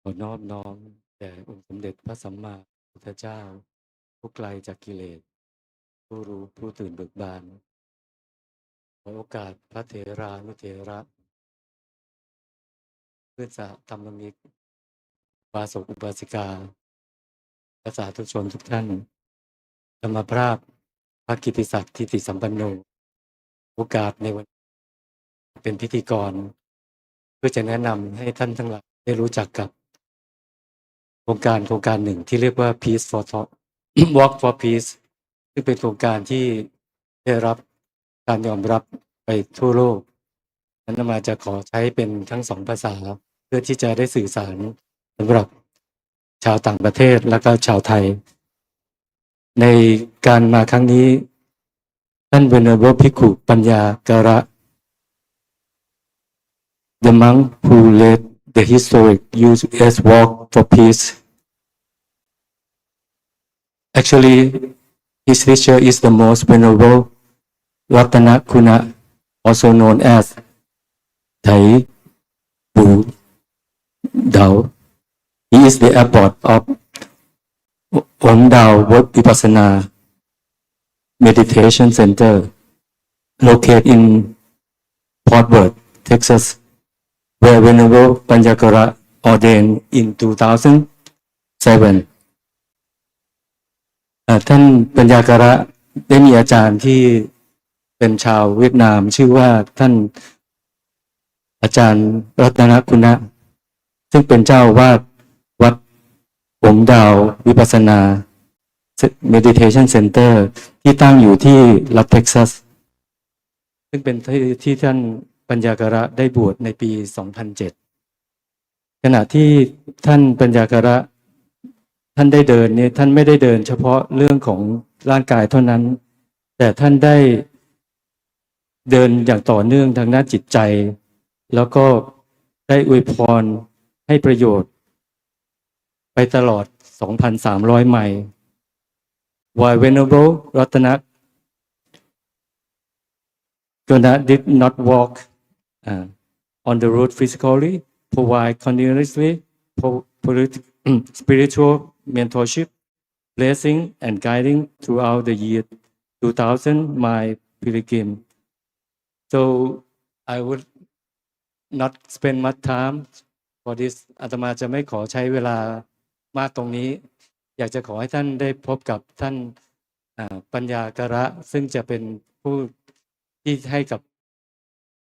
ขอนอบน้อมแด่องค์สมเด็จพระสัมมาสัมพุทธเจ้าผู้ไกลจากกิเลสผู้รู้ผู้ตื่นเบิกบานขอโอกาสพระเถรานุเถระเพื่อนสาธรรมมิกอุบาสกอุบาสิกาและสาธุชนทุกท่านธรรมภาพพระกิตติศักดิ์ทิติสัมปันโนโอกาสในวันเป็นพิธีกรเพื่อจะแนะนำให้ท่านทั้งหลายได้รู้จักกับโครงการหนึ่งที่เรียกว่า Peace for Thought Walk for Peace ซึ่งเป็นโครงการที่ได้รับการยอมรับไปทั่วโลกนั้นมาจะขอใช้เป็นทั้งสองภาษาเพื่อที่จะได้สื่อสารสำหรับชาวต่างประเทศและก็ชาวไทยในการมาครั้งนี้ท่าน Venerable ภิกขุปัญญาการะ The monk who led the historic U.S. Walk for Peace. Actually, his teacher is the most venerable Ratana Kuna, also known as Thai Bu Dao. He is the abbot of Om Dao Vipassana Meditation Center, located in Fort Worth, Texas.where Venerable Panjakara ordained in 2007. ท่านปัญญาการะได้มีอาจารย์ที่เป็นชาวเวียดนามชื่อว่าท่านอาจารย์รัตนคุณะซึ่งเป็นเจ้าวาดวัดหงดาววิปัสสนา Meditation Center ที่ตั้งอยู่ที่รัฐเท็กซัสซึ่งเป็นที่ท่านปัญญาการะได้บวชในปี 2007 ขณะที่ท่านปัญญาการะท่านได้เดินเนี่ยท่านไม่ได้เดินเฉพาะเรื่องของร่างกายเท่านั้นแต่ท่านได้เดินอย่างต่อเนื่องทางด้านจิตใจแล้วก็ได้อวยพรให้ประโยชน์ไปตลอด 2,300 ไมล์ While Venerable Ratana Kuna did not walk on the road physically, provide continuously spiritual mentorship, blessing, and guiding throughout the year 2000 mile pilgrim. So I would not spend much time for this. อาตมาจะไม่ขอใช้เวลามากตรงนี้อยากจะขอให้ท่านได้พบกับท่านปัญญาการะซึ่งจะเป็นผู้ที่ให้กับ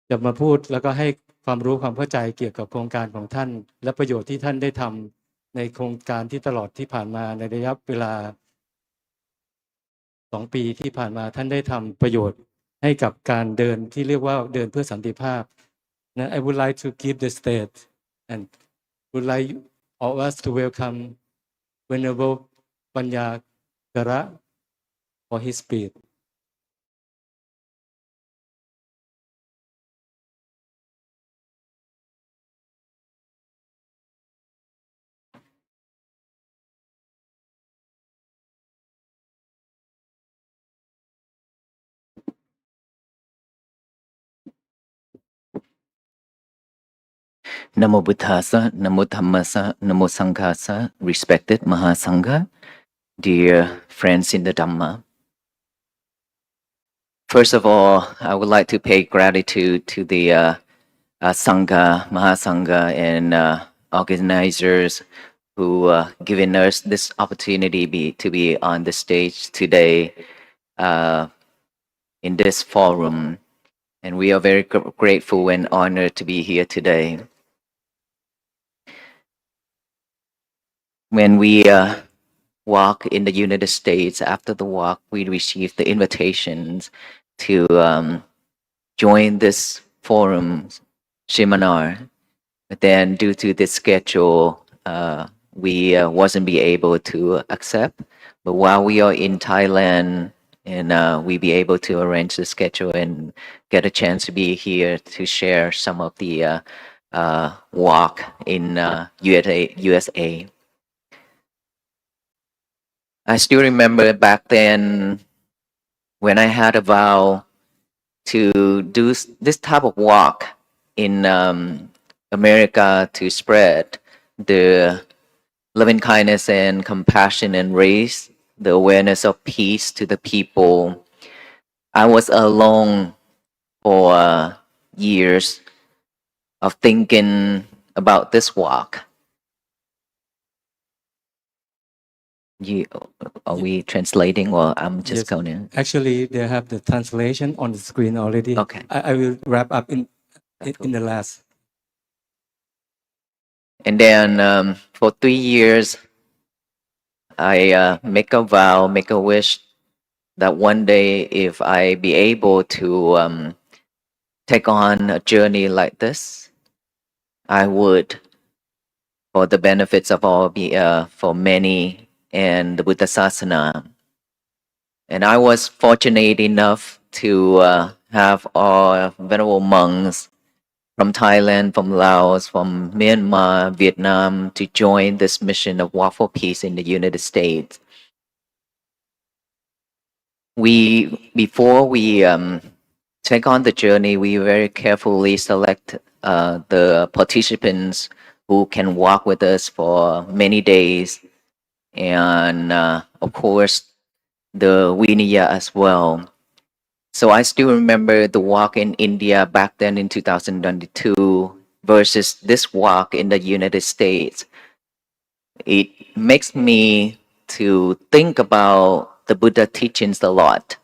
จะมาพูดแล้วก็ให้ความรู้ความเข้าใจเกี่ยวกับโครงการของท่านและประโยชน์ที่ท่านได้ทำในโครงการที่ตลอดที่ผ่านมาในระยะเวลา2 ปีที่ผ่านมาท่านได้ทำประโยชน์ให้กับการเดินที่เรียกว่าเดินเพื่อสันติภาพนะ I would like to give the stage and would like all of us to welcome Venerable ปัญญาการะ for his speech Namo Buddhasa, Namo Dhammasa, Namo Sanghasa, respected Mahasangha, dear friends in the Dhamma. First of all, I would like to pay gratitude to the Sangha, Mahasangha, and organizers who given us this opportunity to be on the stage today in this forum. And we are very grateful and honored to be here today. When we walk in the United States, after the walk, we received the invitations to join this forum seminar. But then due to the schedule, we wasn't be able to accept. But while we are in Thailand, and we be able to arrange the schedule and get a chance to be here to share some of the walk in USA. I still remember back then when I had a vow to do this type of walk in America to spread the loving kindness and compassion and raise the awareness of peace to the people. I was alone for years of thinking about this walk. Are we translating or I'm just Yes. going to? Actually, they have the translation on the screen already. Okay. I will wrap up in the last. And then for 3 years, I make a vow, make a wish that one day if I be able to take on a journey like this, I would, for the benefits of all, for many and the Buddha Sasana. And I was fortunate enough to have all venerable monks from Thailand, from Laos, from Myanmar, Vietnam to join this mission of Walk for Peace in the United States. Before we take on the journey, we very carefully select the participants who can walk with us for many days, and of course the Vinaya as well. So I still remember the walk in India back then in 2022 versus this walk in the United States. It makes me to think about the Buddha teachings a lot.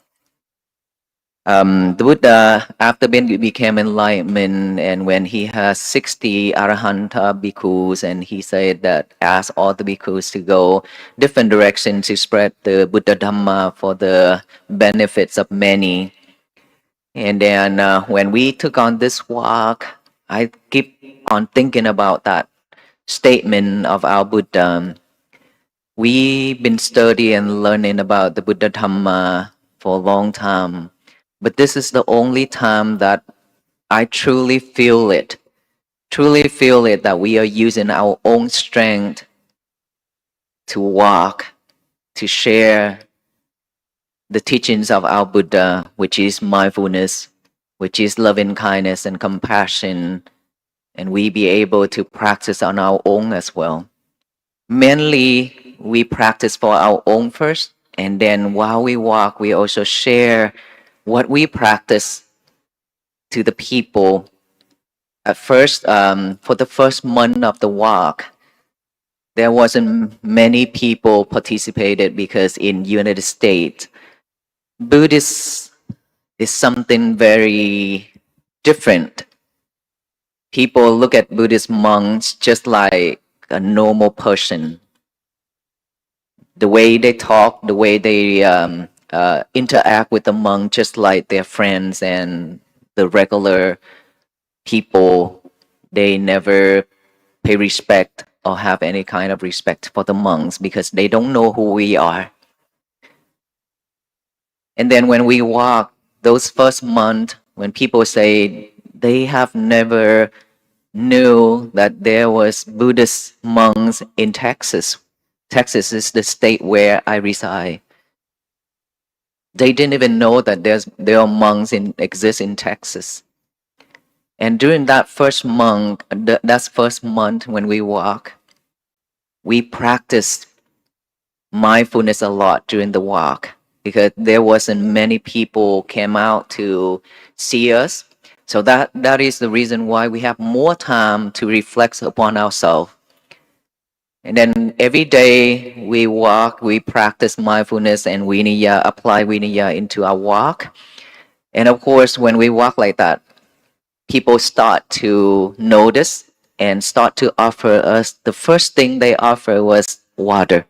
The Buddha, after became enlightenment, and when he has 60 Arahanta bhikkhus, and he said that ask all the bhikkhus to go different directions to spread the Buddha Dhamma for the benefits of many. And then when we took on this walk, I keep on thinking about that statement of our Buddha. We've been studying and learning about the Buddha Dhamma for a long time. But this is the only time that I truly feel it that we are using our own strength to walk, to share the teachings of our Buddha, which is mindfulness, which is loving kindness and compassion, and we be able to practice on our own as well. Mainly, we practice for our own first, and then while we walk, we also share what we practice to the people. At first, for the first month of the walk, there wasn't many people participated because in United States, Buddhist is something very different. People look at Buddhist monks just like a normal person. The way they talk, the way they interact with the monk, just like their friends and the regular people, they never pay respect or have any kind of respect for the monks because they don't know who we are. And then when we walk, those first month, when people say they have never knew that there was Buddhist monks in Texas. Texas is the state where I reside. They didn't even know that there are monks exist in Texas. And during that first month when we walk, we practiced mindfulness a lot during the walk because there wasn't many people came out to see us. So that is the reason why we have more time to reflect upon ourselves. And then every day we walk, we practice mindfulness and Vinaya, apply Vinaya into our walk. And of course, when we walk like that, people start to notice and start to offer us. The first thing they offer was water.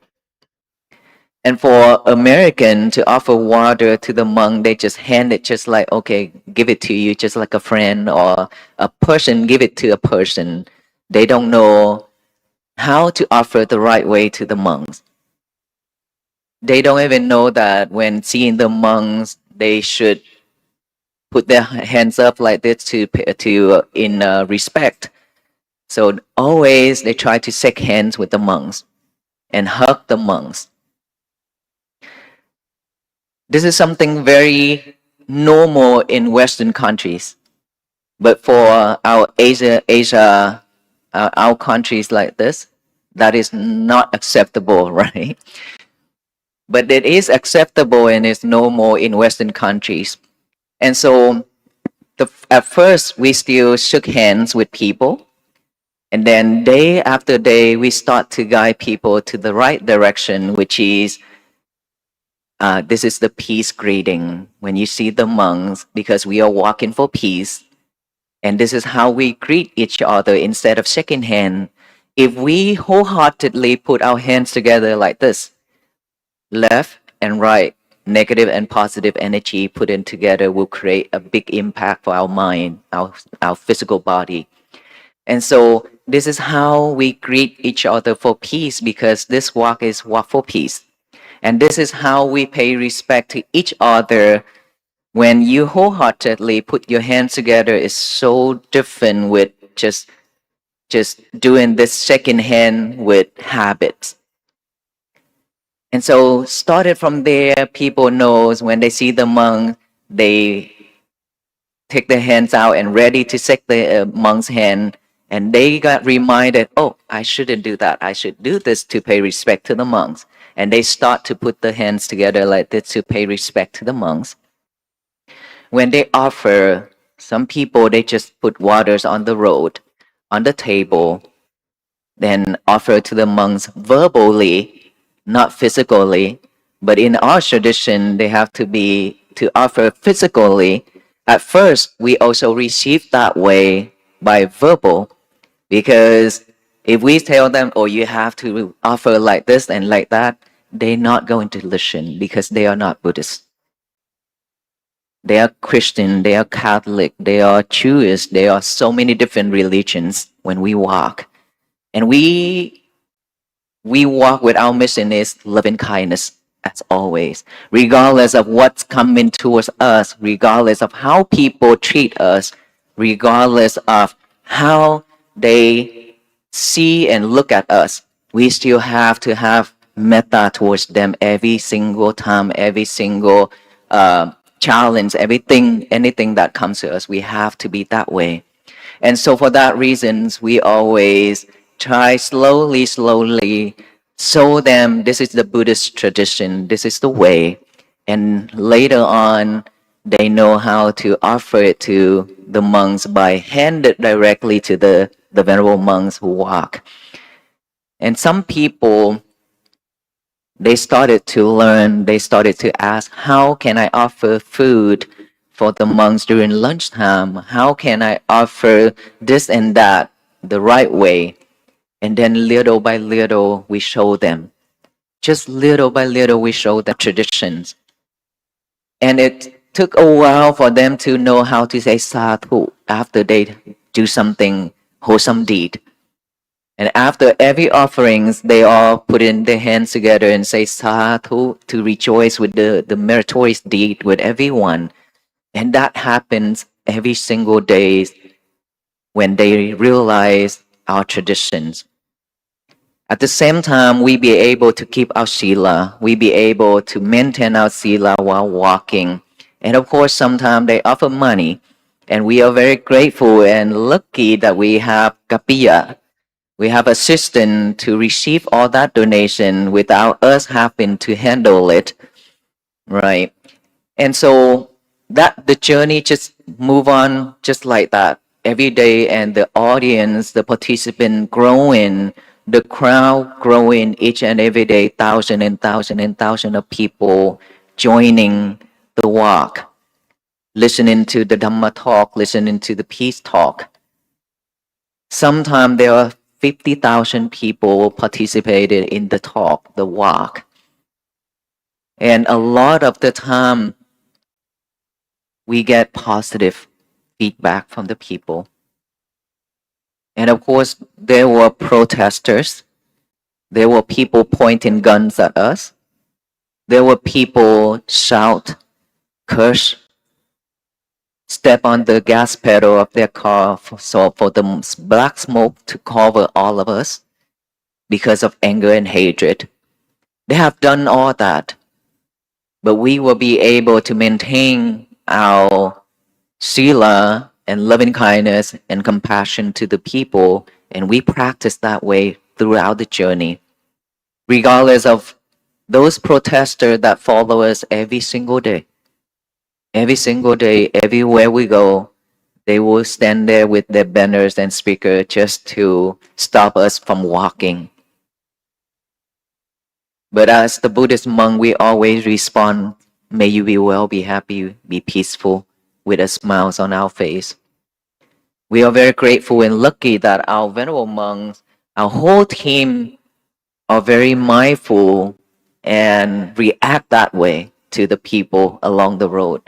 And for American to offer water to the monk, they just hand it just like, okay, give it to you, just like a friend or a person, give it to a person. They don't know how to offer the right way to the monks. They don't even know that when seeing the monks, they should put their hands up like this to in respect. So always they try to shake hands with the monks and hug the monks. This is something very normal in Western countries, but for our Asia, our countries like this, that is not acceptable, right? But it is acceptable and is normal in Western countries. And so at first, we still shook hands with people. And then day after day, we start to guide people to the right direction, which is this is the peace greeting. When you see the monks, because we are walking for peace, and this is how we greet each other instead of shaking hand. If we wholeheartedly put our hands together like this, left and right, negative and positive energy put in together will create a big impact for our mind, our physical body. And so this is how we greet each other for peace, because this walk is walk for peace. And this is how we pay respect to each other. When you wholeheartedly put your hands together, is so different with just doing this shaking hand with habits. And so started from there, people knows when they see the monk, they take their hands out and ready to shake the monk's hand. And they got reminded, oh, I shouldn't do that. I should do this to pay respect to the monks. And they start to put the hands together like this to pay respect to the monks. When they offer, some people, they just put waters on the road, on the table, then offer to the monks verbally, not physically. But in our tradition, they have to offer physically. At first, we also receive that way by verbal, because if we tell them, oh, you have to offer like this and like that, they're not going to listen, because they are not Buddhist. They are Christian, they are Catholic, they are Jewish, there are so many different religions when we walk. And we walk with our mission is loving kindness as always, regardless of what's coming towards us, regardless of how people treat us, regardless of how they see and look at us. We still have to have metta towards them every single time, every single challenge, anything that comes to us. We have to be that way. And so for that reasons, we always try slowly show them this is the Buddhist tradition, this is the way. And later on, they know how to offer it to the monks by hand it directly to the venerable monks who walk. And some people, they started to learn, they started to ask, how can I offer food for the monks during lunchtime? How can I offer this and that the right way? And then little by little, we show them. Just little by little, we show them traditions. And it took a while for them to know how to say sadhu after they do something wholesome deed. And after every offerings, they all put in their hands together and say sadhu to rejoice with the meritorious deed with everyone. And that happens every single day when they realize our traditions. At the same time, we be able to keep our sila. We be able to maintain our sila while walking. And of course, sometimes they offer money. And we are very grateful and lucky that we have kapiya. We have assistant to receive all that donation without us having to handle it, right? And so that the journey just move on just like that every day, and the audience, the participant growing, the crowd growing each and every day, thousand and thousand and thousand of people joining the walk, listening to the Dhamma talk, listening to the peace talk. Sometimes there are 50,000 people participated in the talk, the walk. And a lot of the time, we get positive feedback from the people. And of course, there were protesters. There were people pointing guns at us. There were people shout, curse, step on the gas pedal of their car for the black smoke to cover all of us because of anger and hatred. They have done all that, but we will be able to maintain our sila and loving kindness and compassion to the people, and we practice that way throughout the journey, regardless of those protesters that follow us every single day. Every single day, everywhere we go, they will stand there with their banners and speakers just to stop us from walking. But as the Buddhist monk, we always respond, may you be well, be happy, be peaceful, with a smile on our face. We are very grateful and lucky that our venerable monks, our whole team, are very mindful and react that way to the people along the road.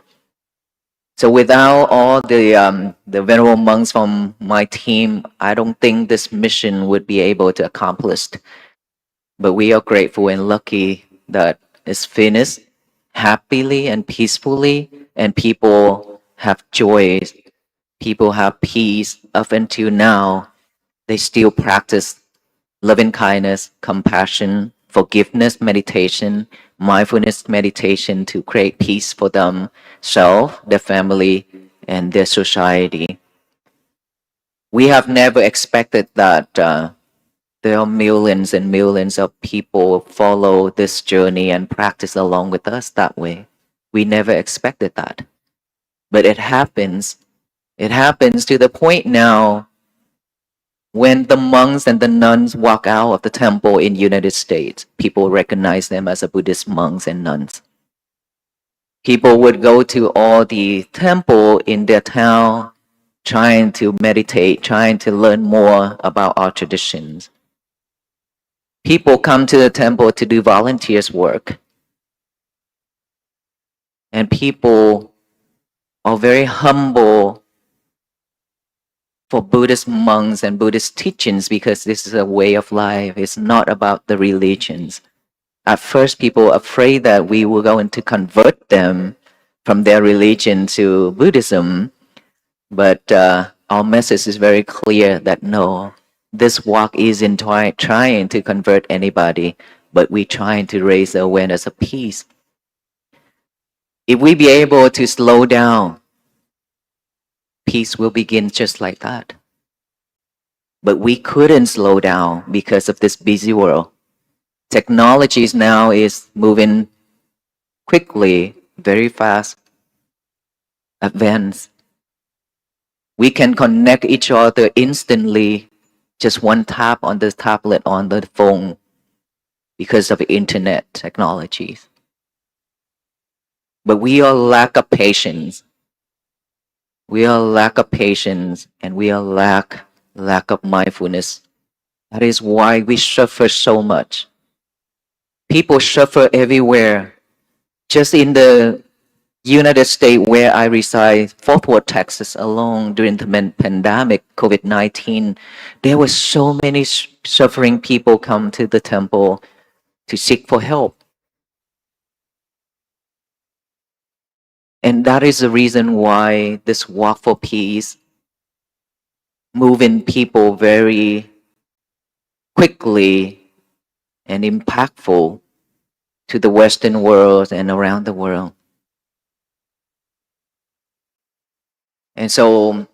So without all the venerable monks from my team, I don't think this mission would be able to accomplish. But we are grateful and lucky that it's finished happily and peacefully, and people have joy, people have peace. Up until now, they still practice loving kindness, compassion, forgiveness meditation, mindfulness meditation to create peace for themselves, their family, and their society. We have never expected that there are millions and millions of people follow this journey and practice along with us that way. We never expected that. But it happens. It happens to the point now when the monks and the nuns walk out of the temple in United States, people recognize them as a Buddhist monks and nuns. People would go to all the temple in their town trying to meditate, trying to learn more about our traditions. People come to the temple to do volunteers work. And people are very humble for Buddhist monks and Buddhist teachings because this is a way of life. It's not about the religions. At first, people were afraid that we were going to convert them from their religion to Buddhism. But our message is very clear that no, this walk isn't trying to convert anybody, but we're trying to raise the awareness of peace. If we be able to slow down, peace will begin just like that. But we couldn't slow down because of this busy world. Technologies now is moving quickly, very fast, advanced. We can connect each other instantly, just one tap on the tablet, on the phone, because of internet technologies. But we are lack of patience. We are lack of patience, and we are lack of mindfulness. That is why we suffer so much. People suffer everywhere. Just in the United States where I reside, Fort Worth, Texas alone, during the pandemic, COVID-19, there were so many suffering people come to the temple to seek for help. And that is the reason why this walk for peace, moving people very quickly and impactful to the Western world and around the world. And so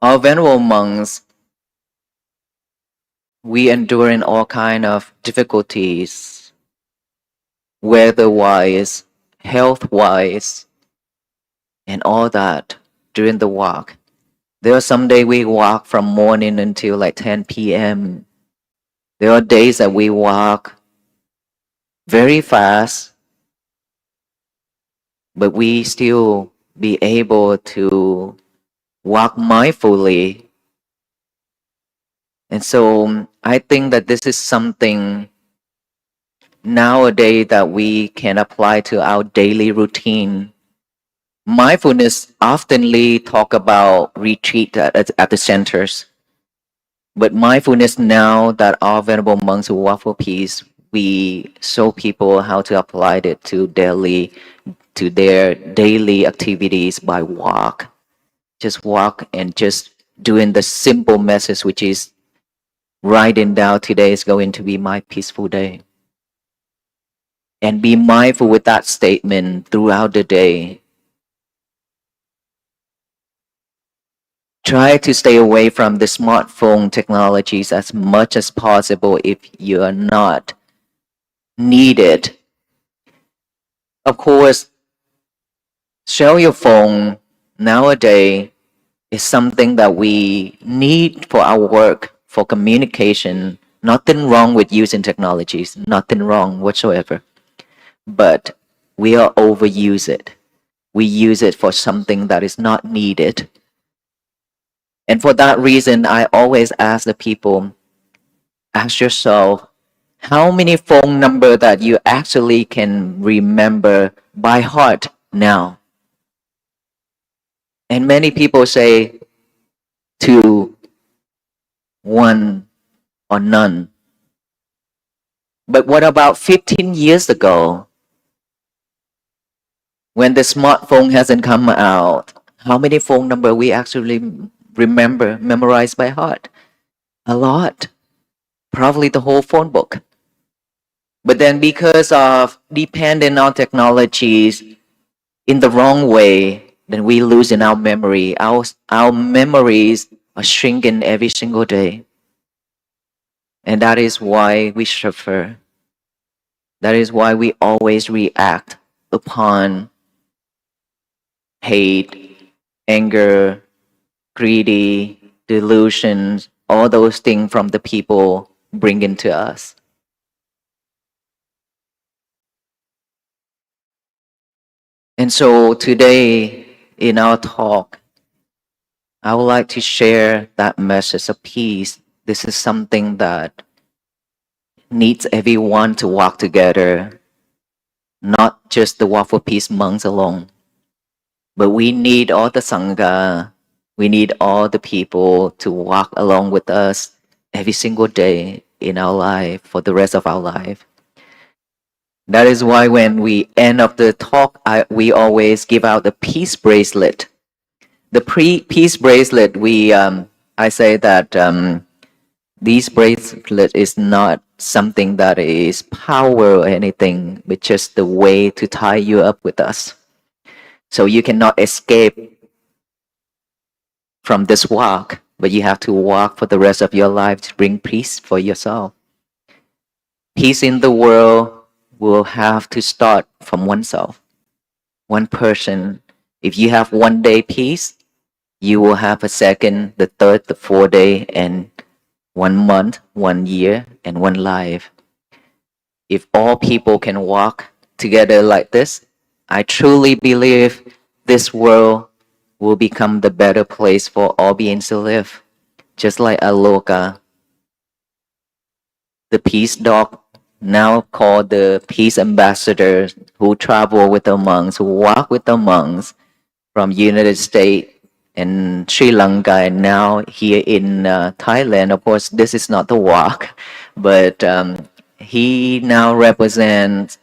our venerable monks, we endure in all kind of difficulties, weather-wise, health-wise, and all that during the walk. There are some days we walk from morning until like 10 p.m. There are days that we walk very fast, but we still be able to walk mindfully. And so I think that this is something nowadays that we can apply to our daily routine. Mindfulness oftenly talk about retreat at the centers. But mindfulness, now that our venerable monks who walk for peace, we show people how to apply it to their daily activities by walk. Just walk and just doing the simple message, which is writing down today is going to be my peaceful day. And be mindful with that statement throughout the day. Try to stay away from the smartphone technologies as much as possible if you are not needed. Of course, cellular phone nowadays is something that we need for our work, for communication. Nothing wrong with using technologies, nothing wrong whatsoever. But we are overuse it. We use it for something that is not needed. And for that reason, I always ask the people, ask yourself, how many phone number that you actually can remember by heart now? And many people say 2, 1, or none. But what about 15 years ago? When the smartphone hasn't come out, how many phone number we actually remember, memorize by heart? A lot. Probably the whole phone book. But then because of depending on technologies in the wrong way, then we lose in our memory. Our memories are shrinking every single day. And that is why we suffer. That is why we always react upon hate, anger, greedy, delusions, all those things from the people bring into us. And so today in our talk, I would like to share that message of peace. This is something that needs everyone to walk together, not just the Walk for Peace monks alone, but we need all the Sangha, we need all the people to walk along with us every single day in our life for the rest of our life. That is why when we end of the talk, we always give out the peace bracelet. The peace bracelet, I say that this bracelet is not something that is power or anything, but just the way to tie you up with us. So you cannot escape from this walk, but you have to walk for the rest of your life to bring peace for yourself. Peace in the world will have to start from oneself, one person. If you have 1 day peace, you will have a second, the third, the fourth day, and 1 month, 1 year, and 1 life. If all people can walk together like this, I truly believe this world will become the better place for all beings to live. Just like Aloka, the peace dog, now called the peace ambassador, who travel with the monks, who walk with the monks from United States and Sri Lanka, and now here in Thailand. Of course, this is not the walk, but he now represents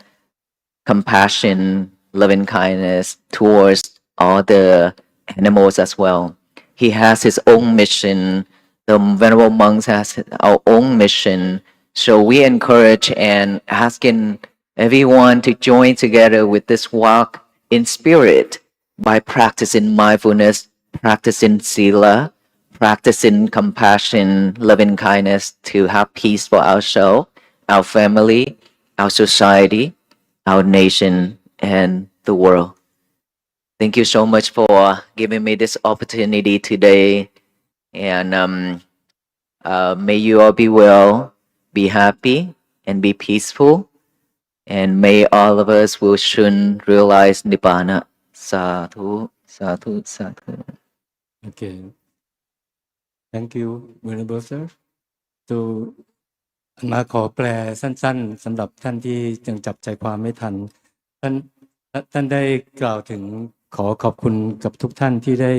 compassion, loving kindness towards all the animals as well. He has his own mission. The Venerable Monks has our own mission. So we encourage and asking everyone to join together with this walk in spirit by practicing mindfulness, practicing sila, practicing compassion, loving kindness to have peace for ourselves, our family, our society, our nation, and the world. Thank you so much for giving me this opportunity today. And may you all be well, be happy, and be peaceful. And may all of us will soon realize Nibbana. Sadhu, sadhu, sadhu. Okay. Thank you, Venerable Sir. So มาขอแปลสั้นๆสำหรับท่านที่ยังจับใจความไม่ทันท่านได้กล่าวถึงขอขอบคุณกับทุกท่านที่ได้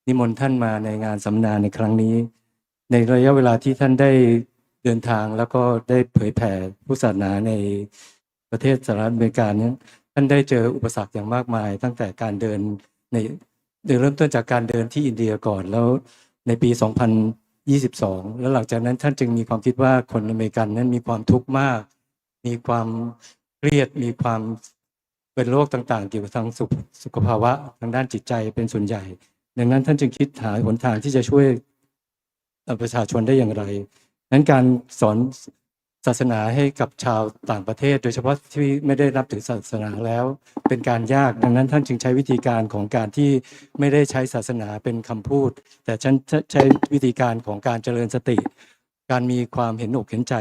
นิมนต์ท่านมาในงานสัมมนาในครั้งนี้ในระยะเวลาที่ท่านได้เดินทางแล้วก็ได้เผยแผ่พุทธศาสนาในประเทศสหรัฐอเมริกานี้ท่านได้เจออุปสรรคอย่างมากมายตั้งแต่การเดินเริ่มต้นจากการเดินที่อินเดียก่อนแล้วในปี 2022 แล้วหลังจากนั้นท่านจึงมีความคิดว่าคนอเมริกันนั้นมีความทุกข์มากมีความเครียดมีความเป็นโรคต่างๆเกี่ยวกับทางสุขภาวะทางด้านจิตใจเป็นส่วนใหญ่ ดังนั้นท่านจึงคิดหาหนทางที่จะช่วยประชาชนได้อย่างไรนั้นการสอนศาสนาให้กับชาวต่างประเทศโดยเฉพาะที่ไม่ได้นับถือศาสนาแล้วเป็นการยากดังนั้นท่านจึงใช้วิธีการของการที่ไม่ได้ใช้ศาสนาเป็นคำพูดแต่ฉันใช้วิธีการของการเจริญสติการมีความเห็นอกเห็นใจ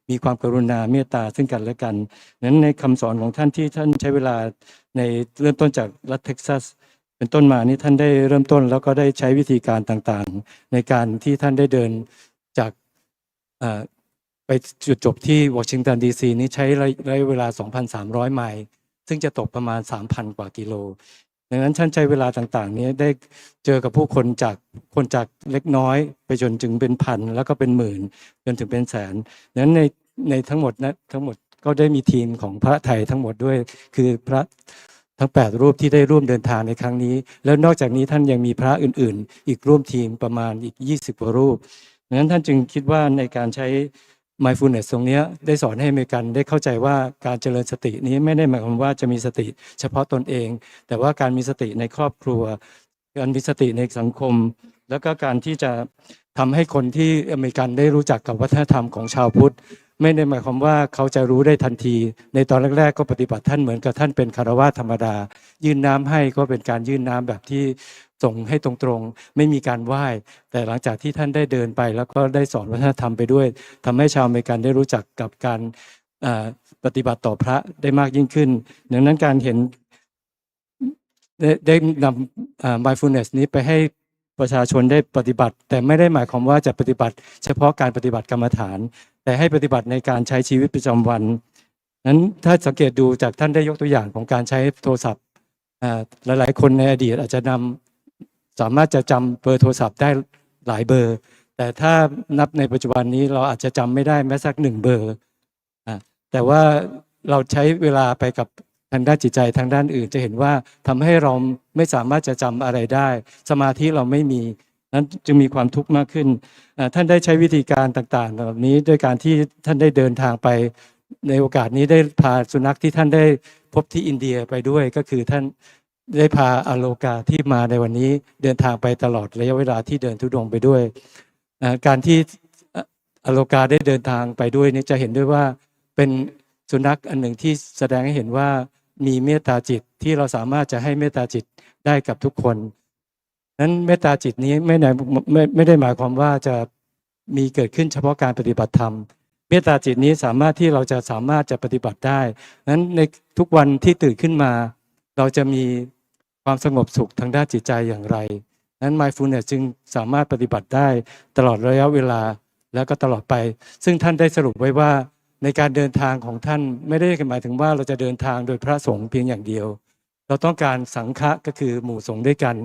มีความกรุณาเมตตาซึ่งกันและกันนั้นในคำสอนของท่านที่ท่านใช้เวลาในเริ่มต้นจากรัฐเท็กซัสเป็นต้นมานี่ท่านได้เริ่มต้นแล้วก็ได้ใช้วิธีการต่างๆในการที่ท่านได้เดินจากไปจุดจบที่วอชิงตันดีซีนี้ใช้ระยะเวลา 2,300 ไมล์ซึ่งจะตกประมาณ 3,000 กว่ากิโลดังนั้นท่านใช้เวลาต่างๆนี้ได้เจอกับผู้คนจากเล็กน้อยไปจนถึงเป็นพันแล้วก็เป็นหมื่นจนถึงเป็นแสนดังนั้นในทั้งหมดก็ได้มีทีมของพระไทยทั้งหมดด้วยคือพระทั้ง8รูปที่ได้ร่วมเดินทางในครั้งนี้แล้วนอกจากนี้ท่านยังมีพระอื่นๆอีกร่วมทีมประมาณอีก20กว่ารูปดังนั้นท่านจึงคิดว่าในการใช้ mindfulness ตรงนี้ได้สอนให้อเมริกันได้เข้าใจว่าการเจริญสตินี้ไม่ได้หมายความว่าจะมีสติเฉพาะตนเองแต่ว่าการมีสติในครอบครัวการมีสติในสังคมแล้วก็การที่จะทำให้คนที่อเมริกันได้รู้จักกับวัฒนธรรมของชาวพุทธไม่ได้หมายความว่าเขาจะรู้ได้ทันทีในตอนแรกๆก็ปฏิบัติท่านเหมือนกับท่านเป็นคฤหัสถ์ธรรมดายื่นน้ำให้ก็เป็นการยื่นน้ำแบบที่ส่งให้ตรงๆไม่มีการไหว้แต่หลังจากที่ท่านได้เดินไปแล้วก็ได้สอนวัฒนธรรมไปด้วยทำให้ชาวอเมริกันได้รู้จักกับการปฏิบัติต่อพระได้มากยิ่งขึ้นดังนั้นการเห็นได้นำmindfulness นี้ไปให้ประชาชนได้ปฏิบัติแต่ไม่ได้หมายความว่าจะปฏิบัติเฉพาะการปฏิบัติกรรมฐานแต่ให้ปฏิบัติในการใช้ชีวิตประจำวันนั้นถ้าสังเกตดูจากท่านได้ยกตัวอย่างของการใช้โทรศัพท์หลายๆคนในอดีตอาจจะสามารถจะจำเบอร์โทรศัพท์ได้หลายเบอร์แต่ถ้านับในปัจจุบันนี้เราอาจจะจำไม่ได้แม้สัก1เบอร์แต่ว่าเราใช้เวลาไปกับทางด้านจิตใจทางด้านอื่นจะเห็นว่าทำให้เราไม่สามารถจะจำอะไรได้สมาธิเราไม่มีนั้นจึงมีความทุกข์มากขึ้นท่านได้ใช้วิธีการต่างๆแบบนี้ด้วยการที่ท่านได้เดินทางไปในโอกาสนี้ได้พาสุนัขที่ท่านได้พบที่อินเดียไปด้วยก็คือท่านได้พาอโลกาที่มาในวันนี้เดินทางไปตลอดระยะเวลาที่เดินธุดงค์ไปด้วยการที่อโลกาได้เดินทางไปด้วยนี้จะเห็นด้วยว่าเป็นสุนัขอันหนึ่งที่แสดงให้เห็นว่ามีเมตตาจิตที่เราสามารถจะให้เมตตาจิตได้กับทุกคนนั้นเมตตาจิตนี้ไม่ได้หมายความว่าจะมีเกิดขึ้นเฉพาะการปฏิบัติธรรมเมตตาจิตนี้สามารถจะปฏิบัติได้นั้นในทุกวันที่ตื่นขึ้นมาเราจะมีความสงบสุขทางด้านจิตใจอย่างไรนั้น mindfulness จึงสามารถปฏิบัติได้ตลอดระยะเวลาแล้วก็ตลอดไปซึ่งท่านได้สรุปไว้ว่าในการเดินทางของท่านไม่ได้หมายถึงว่าเราจะเดินทางโดยพระสงฆ์เพียงอย่างเดียวเราต้องการสังฆะก็คือหมู่สงฆ์ด้วยกัน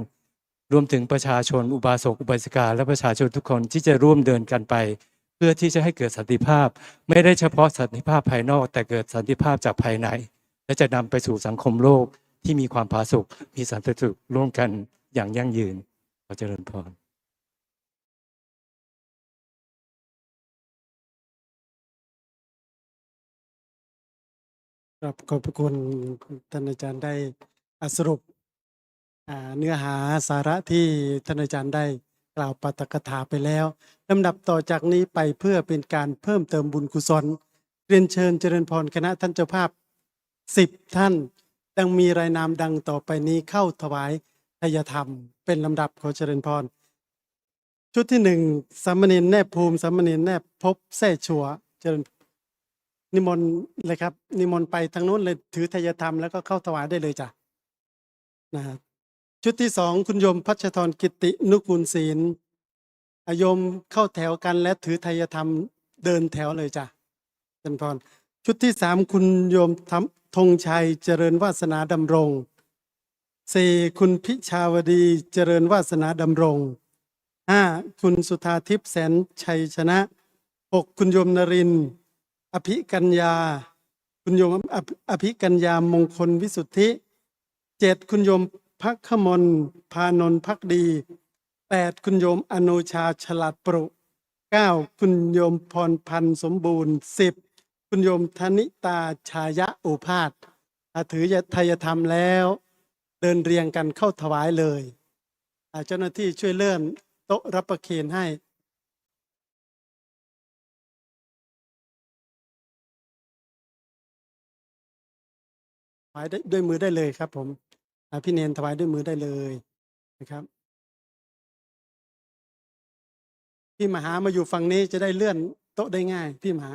รวมถึงประชาชนอุบาสกอุบาสิกาและประชาชนทุกคนที่จะร่วมเดินกันไปเพื่อที่จะให้เกิดสันติภาพไม่ได้เฉพาะสันติภาพภายนอกแต่เกิดสันติภาพจากภายในและจะนำไปสู่สังคมโลกที่มีความผาสุกมีสันติสุขร่วมกันอย่างยั่งยืนขอเจริญพรครับขอบพระคุณท่านอาจารย์ได้สรุปเนื้อหาสาระที่ท่านอาจารย์ได้กล่าวปาฐกถาไปแล้วลำดับต่อจากนี้ไปเพื่อเป็นการเพิ่มเติมบุญกุศลเรียนเชิญเจริญพรคณะท่านเจ้าภาพ10 ท่านดังมีรายนามดังต่อไปนี้เข้าถวายทายธรรมเป็นลำดับขอเจริญพรชุดที่1สามเณรแนบภูมิสามเณรแนบพบแท้ชัวเจริญนิมนต์เลยครับนิมนต์ไปทางโน้นเลยถือทายธรรมแล้วก็เข้าถวายได้เลยจ้ะนะชุดที่2คุณโยมพัชธรกิตินุกูลศีลโยมเข้าแถวกันและถือทายธรรมเดินแถวเลยจ้ะเจริญพรชุดที่3คุณโยมธงชัยเจริญวาสนาดำรง4คุณพิชาวดีเจริญวาสนาดำรง5คุณสุธาทิพย์แสนชัยชนะ6คุณโยมนรินทร์อภิกัญญาคุณโยมอภิกัญญามงคลวิสุทธิ7คุณโยมพักขมลพานนท์พักดี8คุณโยมอโนชาฉลาดปรุ9คุณโยมพรพันธ์สมบูรณ์10คุณโยมธนิตาชายะโอภาสถือทายธรรมแล้วเดินเรียงกันเข้าถวายเลย เจ้าหน้าที่ช่วยเลื่อนโต๊ะรับประเคนให้ถวายด้วยมือได้เลยครับผมพี่เนนถวายด้วยมือได้เลยนะครับพี่มหามาอยู่ฝั่งนี้จะได้เลื่อนโต๊ะได้ง่ายพี่มหา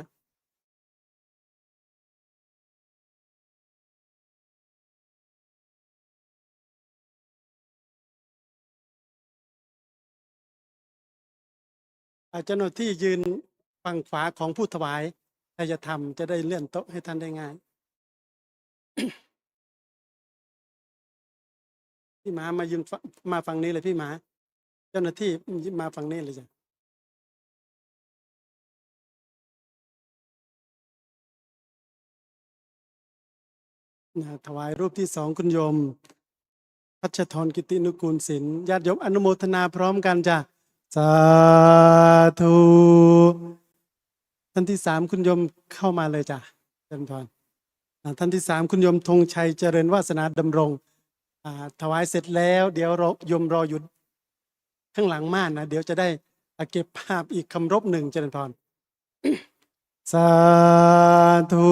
เจ้าหน้าที่ยืนฝั่งขวาของผู้ถวายถ้าจะทำจะได้เลื่อนโต๊ะให้ท่านได้ง่ายพี่มหามายืนมาฝั่งนี้เลยพี่มหาเจ้าหน้าที่มาฝั่งนี้เลยจ้ะถวายรูปที่สองคุณโยมพัชธรกิตินุกูลศิลป์ญาติโยมอนุโมทนาพร้อมกันจ้ะสาธุท่านที่สามคุณโยมเข้ามาเลยจ้ะเจริญพรท่านที่สามคุณโยมธงชัยเจริญวาสนาดำรงถวายเสร็จแล้วเดี๋ยวโยมรออยู่ข้างหลังม่านนะเดี๋ยวจะได้เก็บภาพอีกคำรบหนึ่งเจริญพรสาธุ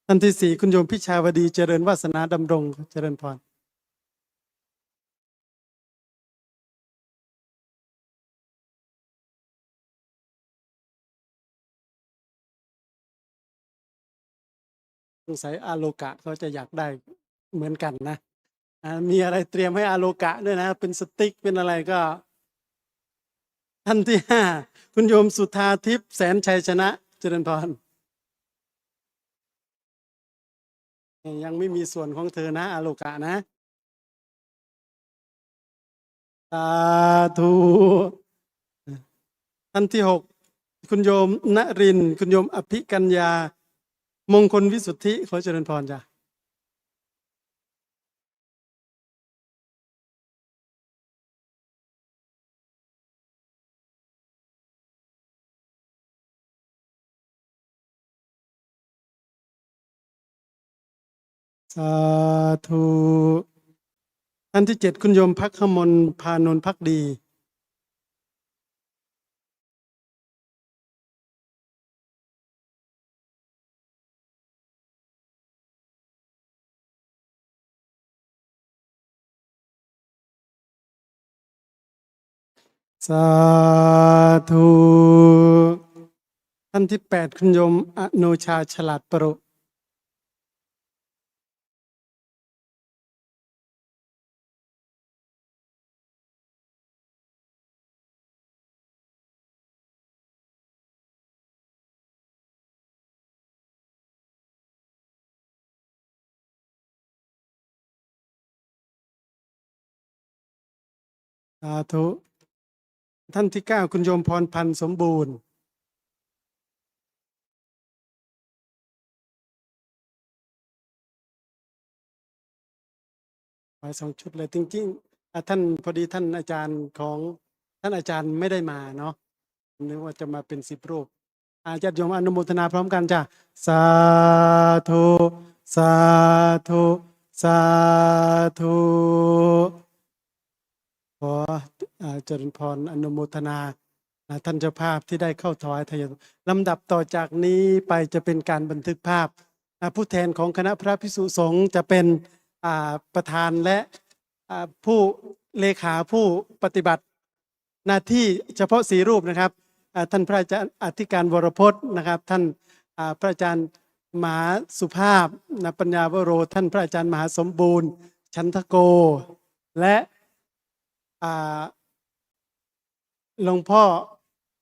ท่านที่สี่คุณโยมพิชาวดีเจริญวาสนาดำรงเจริญพรสงสัยอาโลกะเขาจะอยากได้เหมือนกันนะมีอะไรเตรียมให้อาโลกะด้วยนะเป็นสติ๊กเป็นอะไรก็ท่านที่ห้าคุณโยมสุธาทิพย์แสนชัยชนะเจริญพรยังไม่มีส่วนของเธอนะอาโลกะนะสาธุท่านที่หกคุณโยมณรินทร์คุณโยมอภิกัญญามงคลวิสุทธิขอเจริญพรจ้ะสาธุท่านที่เจ็ดคุณโยมพักขมลพานนท์พักดีสาธุท่านที่แปดคุณโยมอโนชาฉลาดประโรสาธุท่านที่เก้าคุณโยมพรพันธ์สมบูรณ์ไว้สองชุดเลยจริงๆท่านพอดีท่านอาจารย์ของท่านอาจารย์ไม่ได้มาเนาะนึกว่าจะมาเป็น10 รูปญาติโยมอนุโมทนาพร้อมกันจ้ะสาธุสาธุสาธุขอเจริญพรอนุโมทนาท่านเจ้าภาพที่ได้เข้าถวายทายาทลำดับต่อจากนี้ไปจะเป็นการบันทึกภาพผู้แทนของคณะพระภิกษุสงฆ์จะเป็นประธานและผู้เลขาผู้ปฏิบัติหน้าที่เฉพาะ4 รูปนะครับท่านพระอาจารย์อธิการวรพจน์นะครับท่านพระอาจารย์มหาสุภาพปัญญาวโรท่านพระอาจารย์มหาสมบูรณ์ชันทโกและหลวงพ่อ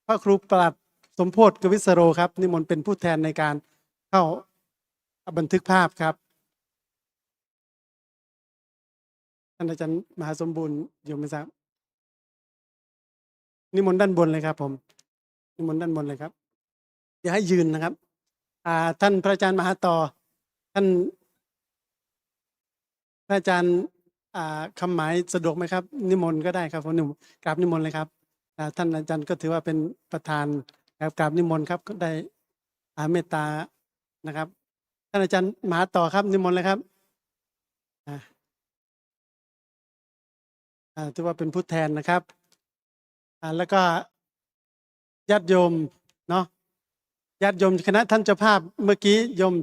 พระครูปลัดสมโพธิกวิสโรครับนิมนต์เป็นผู้แทนในการเข้าบันทึกภาพครับท่านอาจารย์มหาสมบูรณ์อยู่ไหมครับนิมนต์ด้านบนเลยครับผมนิมนต์ด้านบนเลยครับอย่าให้ยืนนะครับท่านพระอาจารย์มหาต่อท่านพระอาจารย์คำหมายสะดวกไหมครับนิมนต์ก็ได้ครับผมกราบนิมนต์เลยครับท่านอาจารย์ก็ถือว่าเป็นประธานกราบนิมนต์ครับก็ได้เมตตานะครับท่านอาจารย์มหาต่อครับนิมนต์เลยครับ ถือว่าเป็นผู้แทนนะครับแล้วก็ญาติโยมเนาะญาติโยมคณะท่านเจ้าภาพเมื่อกี้โยม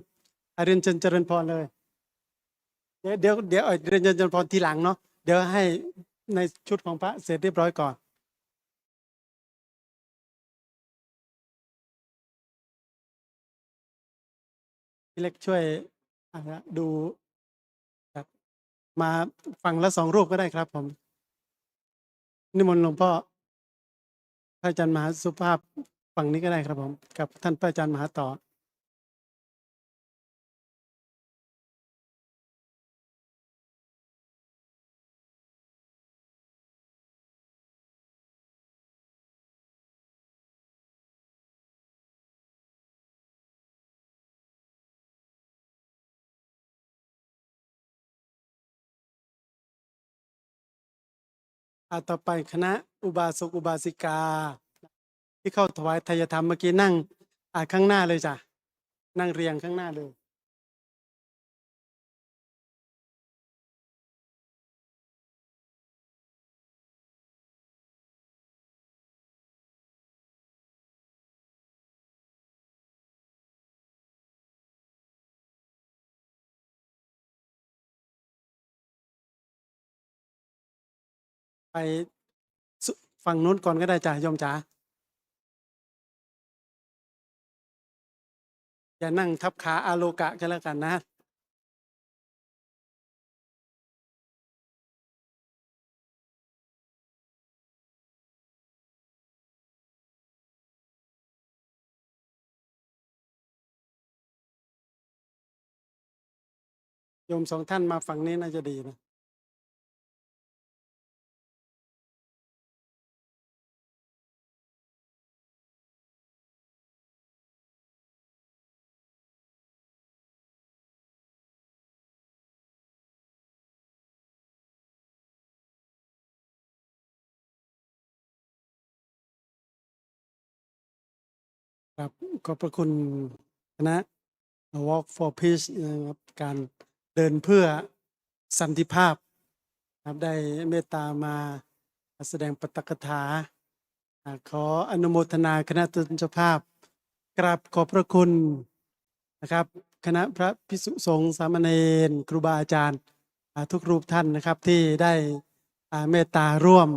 เรียนเจริญพรเลยเดี๋ยวเรียนเจริญพรทีหลังเนาะเดี๋ยวให้ในชุดของพระเสร็จเรียบร้อยก่อนพี่เล็กช่วยดูครับมาฟังละ2 รูปก็ได้ครับผมนิมนต์หลวงพ่อพระอาจารย์มหาสุภาพฝั่งนี้ก็ได้ครับผมกับท่านพระอาจารย์มหาต่อต่อไปคณะอุบาสกอุบาสิกาที่เข้าถวายไทยธรรมเมื่อกี้นั่งข้างหน้าเลยจ้ะนั่งเรียงข้างหน้าเลยไปฝั่งนู้นก่อนก็ได้จ้ะโยมจ๋าอย่านั่งทับขาอาโลกะกันแล้วกันนะโยม2 ท่านมาฝั่งนี้น่าจะดีนะครับขอบพระคุณคณะ Walk for Peace นะครับการเดินเพื่อสันติภาพครับได้เมตตามาแสดงปาฐกถาขออนุโมทนาคณะเจ้าภาพกราบขอบพระคุณนะครับคณะพระภิกษุสงฆ์สามเณรครูบาอาจารย์ทุกรูปท่านนะครับที่ได้เมตตาร่วม